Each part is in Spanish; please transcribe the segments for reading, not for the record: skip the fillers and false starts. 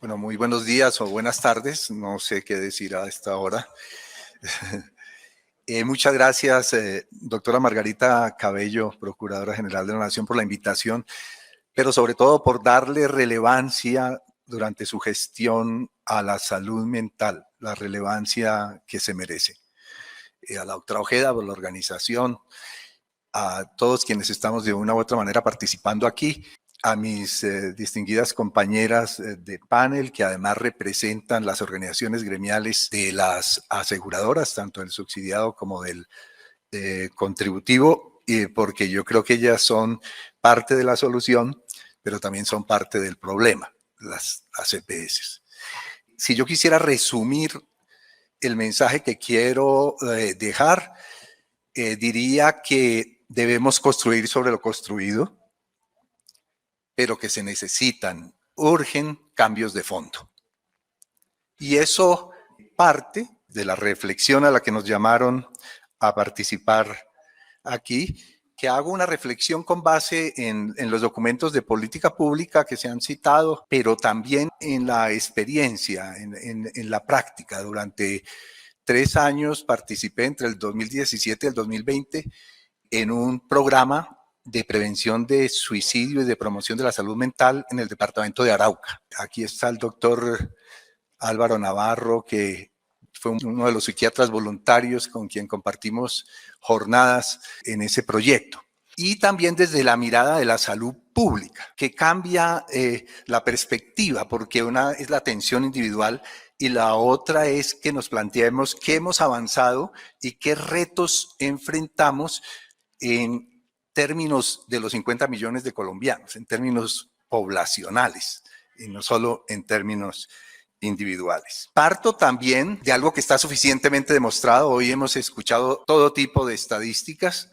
Bueno, muy buenos días o buenas tardes, no sé qué decir a esta hora. Muchas gracias, doctora Margarita Cabello, Procuradora General de la Nación, por la invitación, pero sobre todo por darle relevancia durante su gestión a la salud mental, la relevancia que se merece. A la doctora Ojeda por la organización, a todos quienes estamos de una u otra manera participando aquí, a mis distinguidas compañeras de panel que además representan las organizaciones gremiales de las aseguradoras, tanto del subsidiado como del contributivo, porque yo creo que ellas son parte de la solución, pero también son parte del problema, las EPS. Si yo quisiera resumir el mensaje que quiero dejar, diría que debemos construir sobre lo construido, pero que se necesitan, urgen cambios de fondo. Y eso parte de la reflexión a la que nos llamaron a participar aquí, que hago una reflexión con base en los documentos de política pública que se han citado, pero también en la experiencia, en la práctica. Durante 3 años participé entre el 2017 y el 2020 en un programa de prevención de suicidio y de promoción de la salud mental en el departamento de Arauca. Aquí está el doctor Álvaro Navarro, que fue uno de los psiquiatras voluntarios con quien compartimos jornadas en ese proyecto. Y también desde la mirada de la salud pública, que cambia la perspectiva, porque una es la atención individual y la otra es que nos planteemos qué hemos avanzado y qué retos enfrentamos en términos de los 50 millones de colombianos, en términos poblacionales y no solo en términos individuales. Parto también de algo que está suficientemente demostrado. Hoy hemos escuchado todo tipo de estadísticas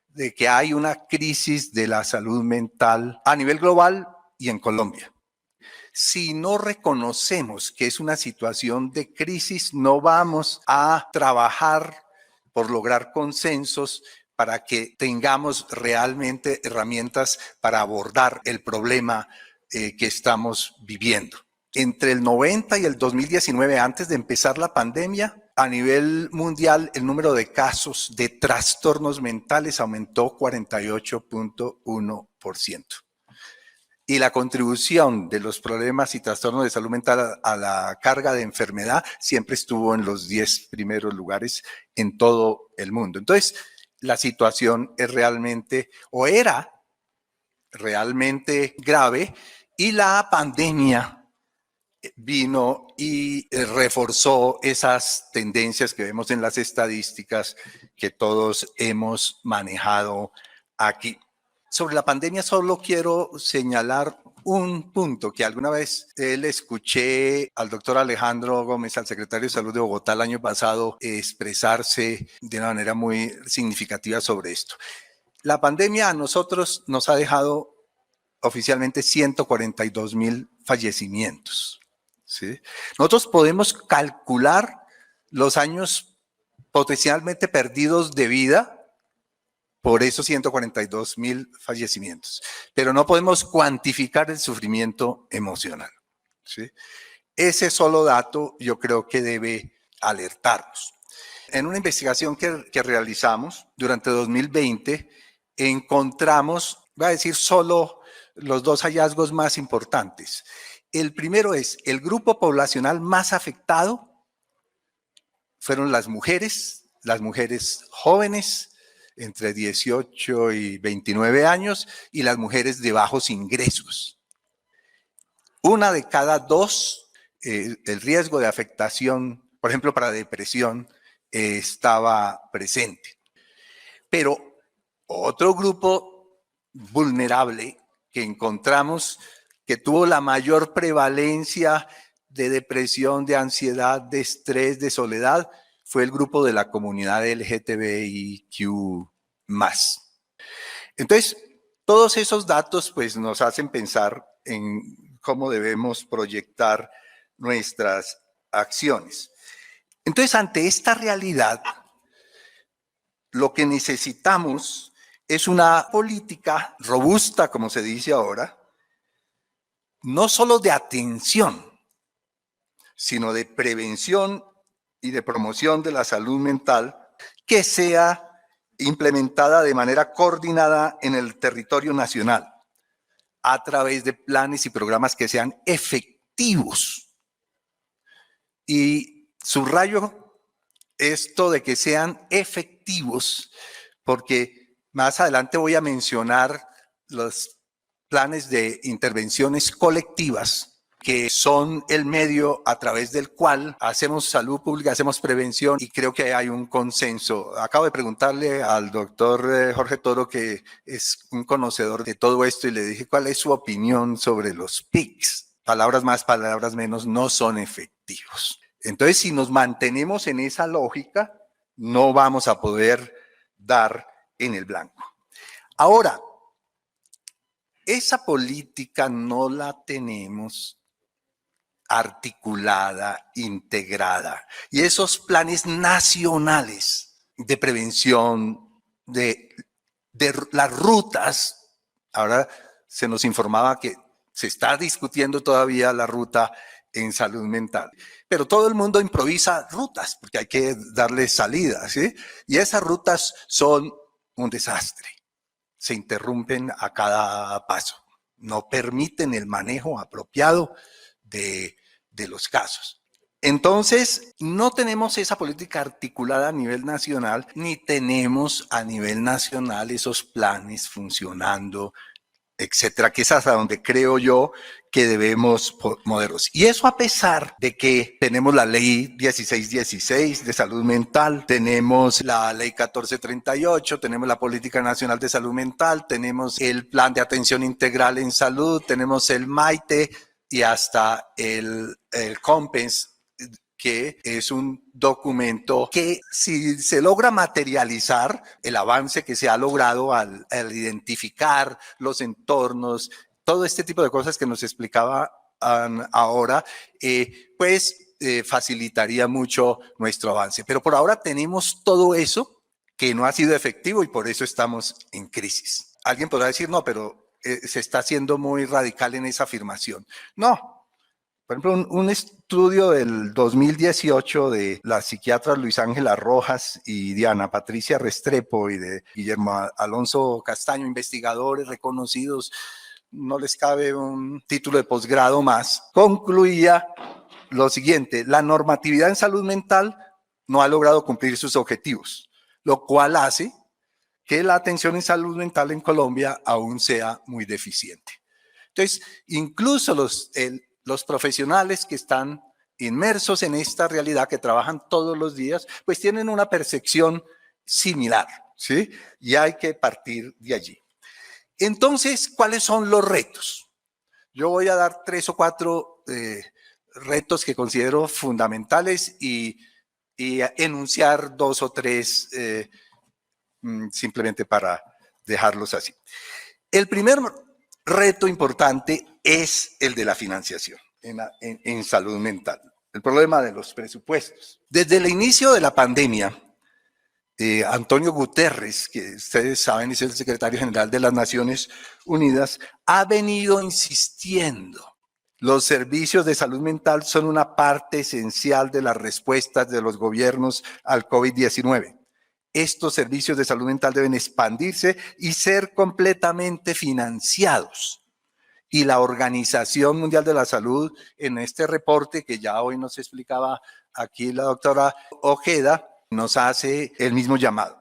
de que hay una crisis de la salud mental a nivel global y en Colombia. Si no reconocemos que es una situación de crisis, no vamos a trabajar por lograr consensos para que tengamos realmente herramientas para abordar el problema que estamos viviendo. Entre el 90 y el 2019, antes de empezar la pandemia, a nivel mundial el número de casos de trastornos mentales aumentó 48.1%. Y la contribución de los problemas y trastornos de salud mental a la carga de enfermedad siempre estuvo en los 10 primeros lugares en todo el mundo. Entonces, la situación es realmente, o era realmente grave, y la pandemia vino y reforzó esas tendencias que vemos en las estadísticas que todos hemos manejado aquí. Sobre la pandemia solo quiero señalar un punto que alguna vez le escuché al doctor Alejandro Gómez, al secretario de Salud de Bogotá el año pasado, expresarse de una manera muy significativa sobre esto. La pandemia a nosotros nos ha dejado oficialmente 142.000 fallecimientos. ¿Sí? Nosotros podemos calcular los años potencialmente perdidos de vida por esos 142.000 fallecimientos, pero no podemos cuantificar el sufrimiento emocional. ¿Sí? Ese solo dato yo creo que debe alertarnos. En una investigación que realizamos durante 2020, encontramos, voy a decir solo los 2 hallazgos más importantes. El primero es, el grupo poblacional más afectado fueron las mujeres jóvenes, entre 18 y 29 años, y las mujeres de bajos ingresos. 1 de cada 2, el riesgo de afectación, por ejemplo, para depresión, estaba presente. Pero otro grupo vulnerable que encontramos que tuvo la mayor prevalencia de depresión, de ansiedad, de estrés, de soledad, fue el grupo de la comunidad LGTBIQ+. Entonces, todos esos datos pues, nos hacen pensar en cómo debemos proyectar nuestras acciones. Entonces, ante esta realidad, lo que necesitamos es una política robusta, como se dice ahora, no solo de atención, sino de prevención y de promoción de la salud mental, que sea implementada de manera coordinada en el territorio nacional a través de planes y programas que sean efectivos. Y subrayo esto de que sean efectivos, porque más adelante voy a mencionar los planes de intervenciones colectivas, que son el medio a través del cual hacemos salud pública, hacemos prevención, y creo que hay un consenso. Acabo de preguntarle al doctor Jorge Toro, que es un conocedor de todo esto, y le dije cuál es su opinión sobre los PICs. Palabras más, palabras menos, no son efectivos. Entonces, si nos mantenemos en esa lógica, no vamos a poder dar en el blanco. Ahora, esa política no la tenemos articulada, integrada. Y esos planes nacionales de prevención, de las rutas, ahora se nos informaba que se está discutiendo todavía la ruta en salud mental, pero todo el mundo improvisa rutas porque hay que darle salida, ¿sí? Y esas rutas son un desastre, se interrumpen a cada paso, no permiten el manejo apropiado de los casos. Entonces, no tenemos esa política articulada a nivel nacional, ni tenemos a nivel nacional esos planes funcionando, etcétera, que es hasta donde creo yo que debemos movernos. Y eso a pesar de que tenemos la ley 1616 de salud mental, tenemos la ley 1438, tenemos la política nacional de salud mental, tenemos el plan de atención integral en salud, tenemos el MAITE y hasta el COMPENS, que es un documento que, si se logra materializar el avance que se ha logrado al identificar los entornos, todo este tipo de cosas que nos explicaba ahora, pues facilitaría mucho nuestro avance. Pero por ahora tenemos todo eso que no ha sido efectivo y por eso estamos en crisis. Alguien podrá decir, no, pero se está haciendo muy radical en esa afirmación. No. Por ejemplo, un estudio del 2018 de las psiquiatras Luis Ángela Rojas y Diana Patricia Restrepo y de Guillermo Alonso Castaño, investigadores reconocidos, no les cabe un título de posgrado más, concluía lo siguiente: la normatividad en salud mental no ha logrado cumplir sus objetivos, lo cual hace que la atención en salud mental en Colombia aún sea muy deficiente. Entonces, incluso los profesionales que están inmersos en esta realidad, que trabajan todos los días, pues tienen una percepción similar, ¿sí? Y hay que partir de allí. Entonces, ¿cuáles son los retos? Yo voy a dar 3 o 4 retos que considero fundamentales y enunciar 2 o 3 simplemente para dejarlos así. El primer reto importante es el de la financiación en salud mental, el problema de los presupuestos. Desde el inicio de la pandemia, Antonio Guterres, que ustedes saben es el secretario general de las Naciones Unidas, ha venido insistiendo: los servicios de salud mental son una parte esencial de las respuestas de los gobiernos al COVID-19. Estos servicios de salud mental deben expandirse y ser completamente financiados. Y la Organización Mundial de la Salud, en este reporte que ya hoy nos explicaba aquí la doctora Ojeda, nos hace el mismo llamado.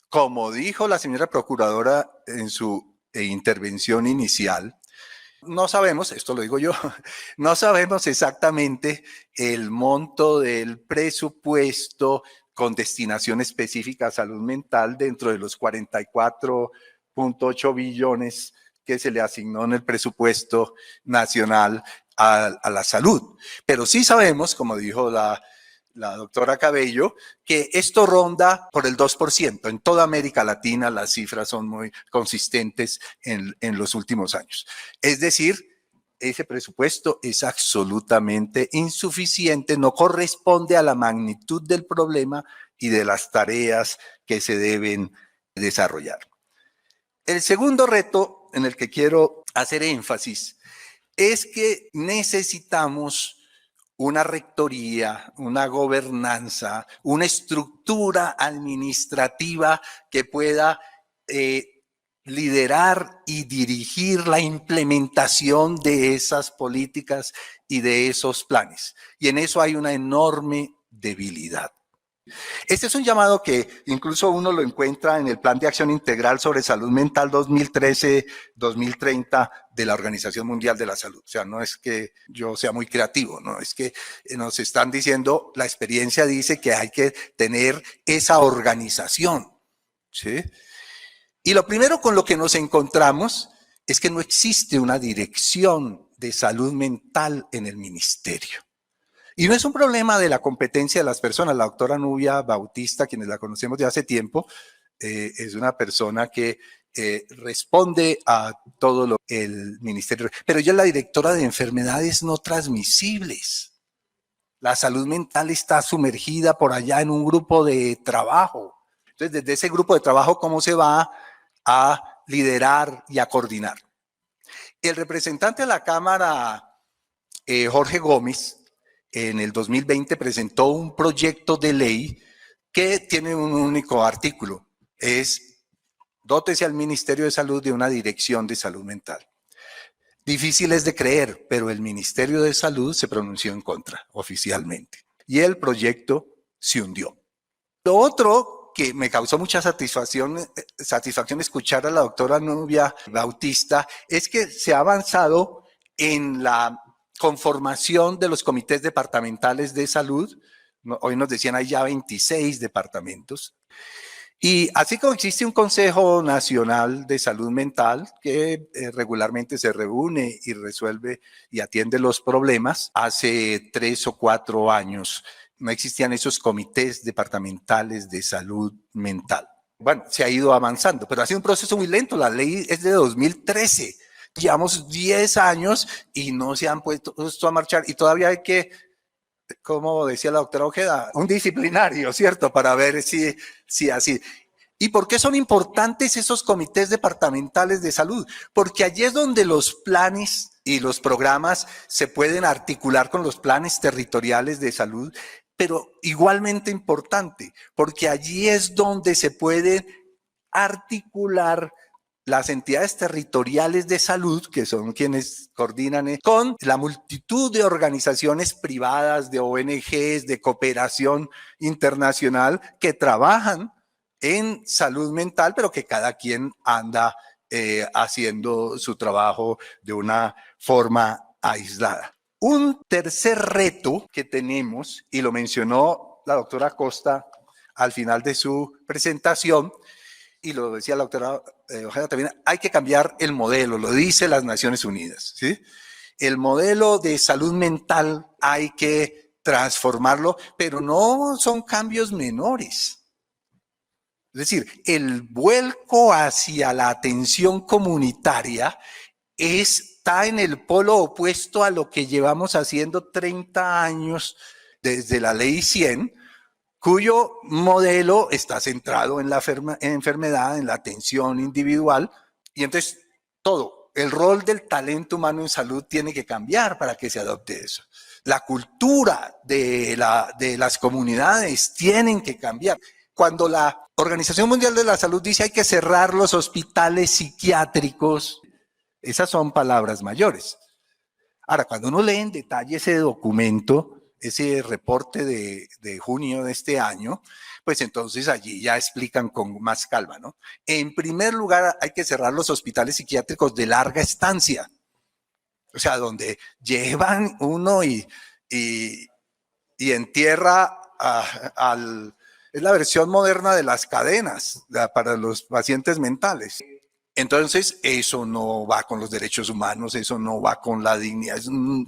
Como dijo la señora procuradora en su intervención inicial, no sabemos, esto lo digo yo, no sabemos exactamente el monto del presupuesto con destinación específica a salud mental dentro de los 44.8 billones que se le asignó en el presupuesto nacional a la salud. Pero sí sabemos, como dijo la doctora Cabello, que esto ronda por el 2%. En toda América Latina las cifras son muy consistentes en los últimos años. Es decir, ese presupuesto es absolutamente insuficiente, no corresponde a la magnitud del problema y de las tareas que se deben desarrollar. El segundo reto en el que quiero hacer énfasis es que necesitamos una rectoría, una gobernanza, una estructura administrativa que pueda liderar y dirigir la implementación de esas políticas y de esos planes. Y en eso hay una enorme debilidad. Este es un llamado que incluso uno lo encuentra en el Plan de Acción Integral sobre Salud Mental 2013-2030 de la Organización Mundial de la Salud. O sea, no es que yo sea muy creativo, no, es que nos están diciendo, la experiencia dice que hay que tener esa organización, ¿sí? Y lo primero con lo que nos encontramos es que no existe una dirección de salud mental en el ministerio. Y no es un problema de la competencia de las personas. La doctora Nubia Bautista, quienes la conocemos de hace tiempo, es una persona que responde a todo lo que el ministerio. Pero ella es la directora de enfermedades no transmisibles. La salud mental está sumergida por allá en un grupo de trabajo. Entonces, desde ese grupo de trabajo, ¿cómo se va a liderar y a coordinar? El representante de la Cámara, Jorge Gómez, en el 2020 presentó un proyecto de ley que tiene un único artículo, es dótese al Ministerio de Salud de una dirección de salud mental. Difícil es de creer, pero el Ministerio de Salud se pronunció en contra oficialmente y el proyecto se hundió. Lo otro que me causó mucha satisfacción escuchar a la doctora Nubia Bautista es que se ha avanzado en la conformación de los comités departamentales de salud. Hoy nos decían hay ya 26 departamentos. Y así como existe un Consejo Nacional de Salud Mental que regularmente se reúne y resuelve y atiende los problemas, hace 3 o 4 años no existían esos comités departamentales de salud mental. Bueno, se ha ido avanzando, pero ha sido un proceso muy lento. La ley es de 2013. Llevamos 10 años y no se han puesto a marchar y todavía hay que, como decía la doctora Ojeda, un disciplinario, ¿cierto? Para ver si así. ¿Y por qué son importantes esos comités departamentales de salud? Porque allí es donde los planes y los programas se pueden articular con los planes territoriales de salud, pero igualmente importante, porque allí es donde se puede articular las entidades territoriales de salud, que son quienes coordinan, con la multitud de organizaciones privadas, de ONGs, de cooperación internacional que trabajan en salud mental, pero que cada quien anda haciendo su trabajo de una forma aislada. Un tercer reto que tenemos, y lo mencionó la doctora Costa al final de su presentación, y lo decía la doctora Ojeda también, hay que cambiar el modelo, lo dice las Naciones Unidas, ¿sí? El modelo de salud mental hay que transformarlo, pero no son cambios menores. Es decir, el vuelco hacia la atención comunitaria está en el polo opuesto a lo que llevamos haciendo 30 años desde la Ley 100, cuyo modelo está centrado en la enfermedad, en la atención individual, y entonces todo, el rol del talento humano en salud tiene que cambiar para que se adopte eso. La cultura de las comunidades tienen que cambiar. Cuando la Organización Mundial de la Salud dice hay que cerrar los hospitales psiquiátricos, esas son palabras mayores. Ahora, cuando uno lee en detalle ese documento, ese reporte de junio de este año, pues entonces allí ya explican con más calma, ¿no? En primer lugar, hay que cerrar los hospitales psiquiátricos de larga estancia, o sea, donde llevan uno y entierra es la versión moderna de las cadenas para los pacientes mentales. Entonces, eso no va con los derechos humanos, eso no va con la dignidad,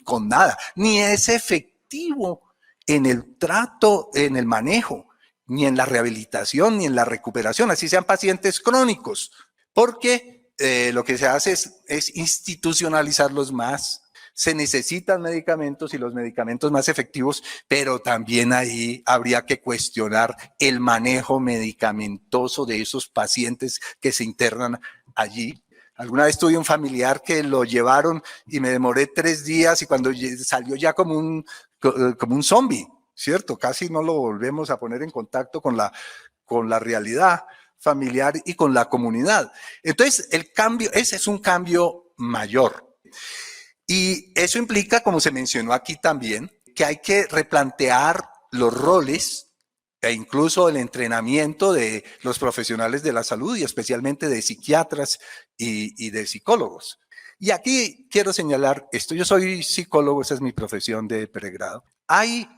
con nada, ni es efectivo en el trato, en el manejo, ni en la rehabilitación, ni en la recuperación, así sean pacientes crónicos, porque lo que se hace es institucionalizarlos más. Se necesitan medicamentos y los medicamentos más efectivos, pero también ahí habría que cuestionar el manejo medicamentoso de esos pacientes que se internan allí. Alguna vez tuve un familiar que lo llevaron y me demoré 3 días y cuando salió ya como un zombie, ¿cierto? Casi no lo volvemos a poner en contacto con la realidad familiar y con la comunidad. Entonces, el cambio, ese es un cambio mayor. Y eso implica, como se mencionó aquí también, que hay que replantear los roles e incluso el entrenamiento de los profesionales de la salud y especialmente de psiquiatras y de psicólogos. Y aquí quiero señalar esto. Yo soy psicólogo, esa es mi profesión de pregrado. Hay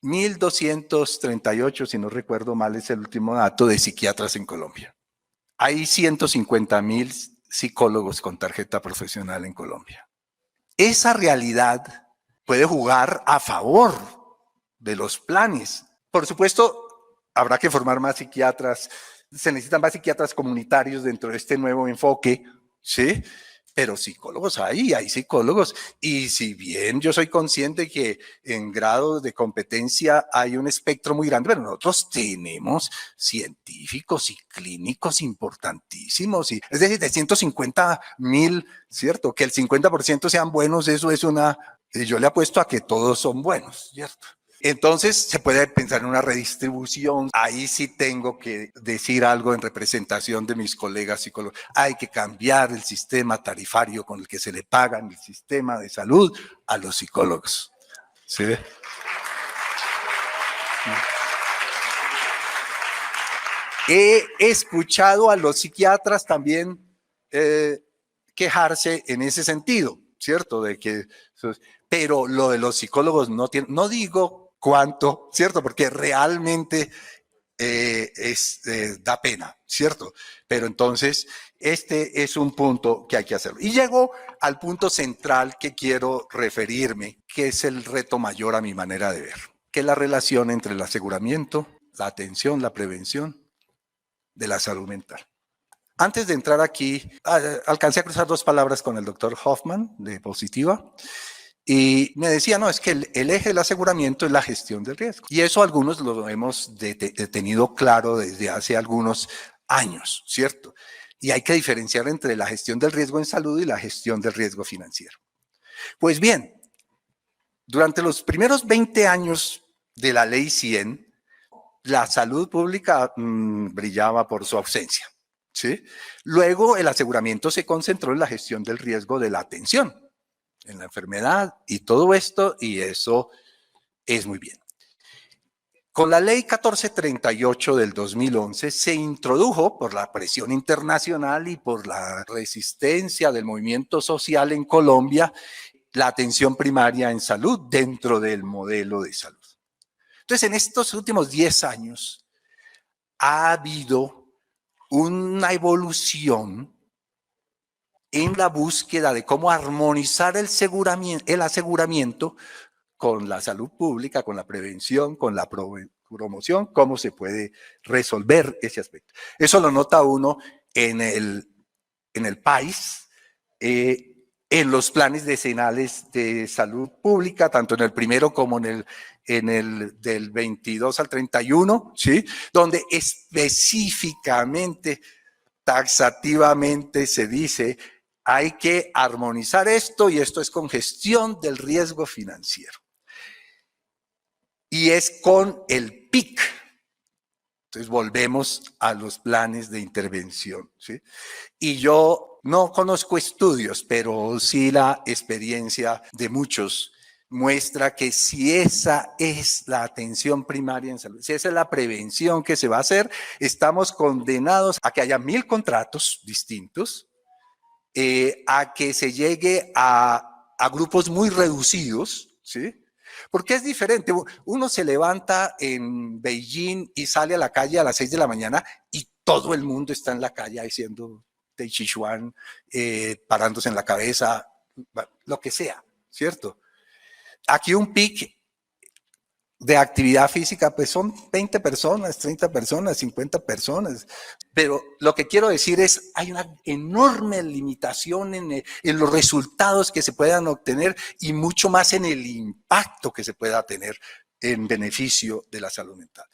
1,238, si no recuerdo mal, es el último dato de psiquiatras en Colombia. Hay 150,000 psicólogos con tarjeta profesional en Colombia. Esa realidad puede jugar a favor de los planes. Por supuesto, habrá que formar más psiquiatras, se necesitan más psiquiatras comunitarios dentro de este nuevo enfoque, ¿sí? Pero psicólogos hay psicólogos. Y si bien yo soy consciente que en grado de competencia hay un espectro muy grande, pero nosotros tenemos científicos y clínicos importantísimos. Es decir, de 150,000, ¿cierto? Que el 50% sean buenos, eso es yo le apuesto a que todos son buenos, ¿cierto? Entonces se puede pensar en una redistribución. Ahí sí tengo que decir algo en representación de mis colegas psicólogos. Hay que cambiar el sistema tarifario con el que se le paga el sistema de salud a los psicólogos. ¿Sí? He escuchado a los psiquiatras también quejarse en ese sentido, ¿cierto? Pero lo de los psicólogos no digo cuánto, ¿cierto? Porque realmente da pena, ¿cierto? Pero entonces, este es un punto que hay que hacerlo. Y llego al punto central que quiero referirme, que es el reto mayor a mi manera de ver, que es la relación entre el aseguramiento, la atención, la prevención de la salud mental. Antes de entrar aquí, alcancé a cruzar 2 palabras con el doctor Hoffman de Positiva. Y me decía, no, es que el eje del aseguramiento es la gestión del riesgo. Y eso algunos lo hemos tenido claro desde hace algunos años, ¿cierto? Y hay que diferenciar entre la gestión del riesgo en salud y la gestión del riesgo financiero. Pues bien, durante los primeros 20 años de la Ley 100, la salud pública brillaba por su ausencia, ¿sí? Luego el aseguramiento se concentró en la gestión del riesgo de la atención, en la enfermedad y todo esto, y eso es muy bien. Con la ley 1438 del 2011 se introdujo por la presión internacional y por la resistencia del movimiento social en Colombia la atención primaria en salud dentro del modelo de salud. Entonces, en estos últimos 10 años ha habido una evolución en la búsqueda de cómo armonizar el aseguramiento con la salud pública, con la prevención, con la promoción, cómo se puede resolver ese aspecto. Eso lo nota uno en el país, en los planes decenales de salud pública, tanto en el primero como en el del 22 al 31, ¿sí? Donde específicamente, taxativamente se dice hay que armonizar esto y esto es con gestión del riesgo financiero. Y es con el PIC. Entonces volvemos a los planes de intervención, ¿sí? Y yo no conozco estudios, pero sí la experiencia de muchos muestra que si esa es la atención primaria en salud, si esa es la prevención que se va a hacer, estamos condenados a que haya 1,000 contratos distintos, a que se llegue a grupos muy reducidos, ¿sí? Porque es diferente. Uno se levanta en Beijing y sale a la calle a las 6 de la mañana y todo el mundo está en la calle haciendo Tai Chi Chuan, parándose en la cabeza, lo que sea, ¿cierto? Aquí un pic de actividad física, pues son 20 personas, 30 personas, 50 personas. Pero lo que quiero decir es, hay una enorme limitación en los resultados que se puedan obtener y mucho más en el impacto que se pueda tener en beneficio de la salud mental.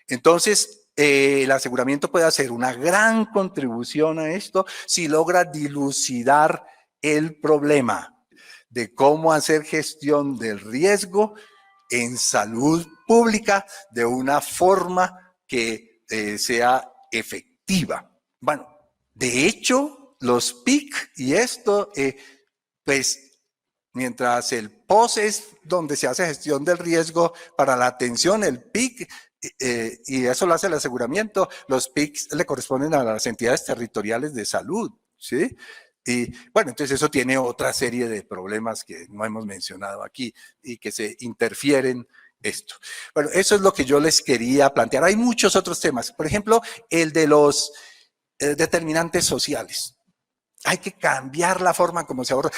Entonces, el aseguramiento puede hacer una gran contribución a esto si logra dilucidar el problema de cómo hacer gestión del riesgo en salud pública de una forma que sea efectiva. Bueno, de hecho, los PIC y esto, pues, mientras el POS es donde se hace gestión del riesgo para la atención, el PIC, y eso lo hace el aseguramiento, los PICs le corresponden a las entidades territoriales de salud, ¿sí? Y bueno, entonces eso tiene otra serie de problemas que no hemos mencionado aquí y que se interfieren esto. Bueno, eso es lo que yo les quería plantear. Hay muchos otros temas. Por ejemplo, el de los determinantes sociales. Hay que cambiar la forma como se ahorra.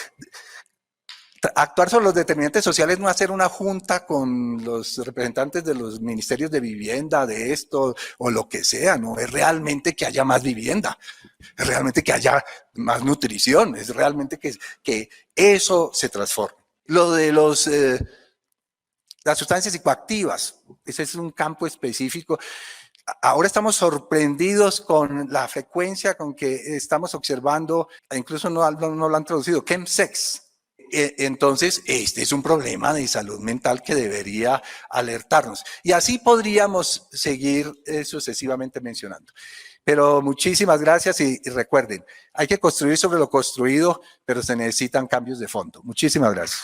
Actuar sobre los determinantes sociales, no hacer una junta con los representantes de los ministerios de vivienda, de esto o lo que sea, no es realmente que haya más vivienda, es realmente que haya más nutrición, es realmente que eso se transforme. Lo de las sustancias psicoactivas, ese es un campo específico. Ahora estamos sorprendidos con la frecuencia con que estamos observando, incluso no lo han traducido, chemsex. Entonces, este es un problema de salud mental que debería alertarnos. Y así podríamos seguir sucesivamente mencionando. Pero muchísimas gracias y recuerden, hay que construir sobre lo construido, pero se necesitan cambios de fondo. Muchísimas gracias.